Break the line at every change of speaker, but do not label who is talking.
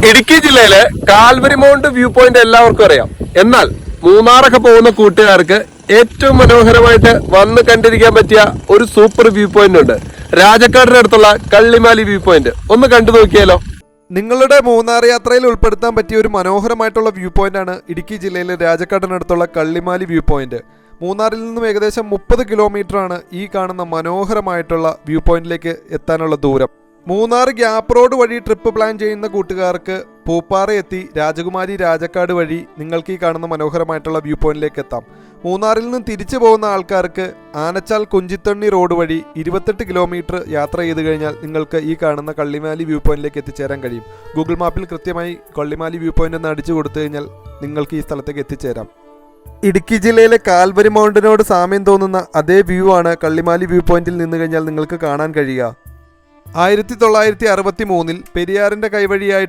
ഇടുക്കി ജില്ലയിലെ Calvary mount view point എല്ലാവർക്കും അറിയാം. എന്നാൽ മൂന്നാറൊക്കെ പോകുന്ന കൂട്ടുകാർക്ക് ഏറ്റവും മനോഹരമായിട്ട് വന്ന് കണ്ടിരിക്കാൻ പറ്റിയ ഒരു സൂപ്പർ വ്യൂ പോയിന്റ് ഉണ്ട്. രാജക്കാടിന്റെ അടുത്തുള്ള കള്ളിമാലി വ്യൂ പോയിന്റ് ഒന്ന് കണ്ടു നോക്കിയാലോ.
നിങ്ങളുടെ മൂന്നാർ യാത്രയിൽ ഉൾപ്പെടുത്താൻ പറ്റിയ ഒരു മനോഹരമായിട്ടുള്ള വ്യൂ പോയിന്റ് ആണ് ഇടുക്കി ജില്ലയിലെ രാജക്കാടിനടുത്തുള്ള കള്ളിമാലി വ്യൂ പോയിന്റ്. മൂന്നാറിൽ നിന്നും ഏകദേശം 30 കിലോമീറ്റർ ആണ് ഈ കാണുന്ന മനോഹരമായിട്ടുള്ള വ്യൂ പോയിന്റിലേക്ക് എത്താനുള്ള ദൂരം. മൂന്നാർ ഗ്യാപ്പ് റോഡ് വഴി ട്രിപ്പ് പ്ലാൻ ചെയ്യുന്ന കൂട്ടുകാർക്ക് പൂപ്പാറ എത്തി രാജകുമാരി രാജക്കാട് വഴി നിങ്ങൾക്ക് ഈ കാണുന്ന മനോഹരമായിട്ടുള്ള വ്യൂ പോയിന്റിലേക്ക് എത്താം. മൂന്നാറിൽ നിന്ന് തിരിച്ചു പോകുന്ന ആൾക്കാർക്ക് ആനച്ചാൽ കുഞ്ചിത്തണ്ണി റോഡ് വഴി 28 കിലോമീറ്റർ യാത്ര ചെയ്ത് കഴിഞ്ഞാൽ നിങ്ങൾക്ക് ഈ കാണുന്ന കള്ളിമാലി വ്യൂ പോയിന്റിലേക്ക് എത്തിച്ചേരാൻ കഴിയും. ഗൂഗിൾ മാപ്പിൽ കൃത്യമായി കള്ളിമാലി വ്യൂ പോയിന്റ് എന്ന് അടിച്ചു കൊടുത്തു കഴിഞ്ഞാൽ നിങ്ങൾക്ക് ഈ സ്ഥലത്തേക്ക് എത്തിച്ചേരാം. ഇടുക്കി ജില്ലയിലെ കാൽവരി മൗണ്ടിനോട് സാമ്യം തോന്നുന്ന അതേ വ്യൂ ആണ് കള്ളിമാലി വ്യൂ പോയിന്റിൽ നിന്ന് കഴിഞ്ഞാൽ നിങ്ങൾക്ക് കാണാൻ കഴിയുക. 1963 പെരിയാറിന്റെ കൈവഴിയായിട്ട്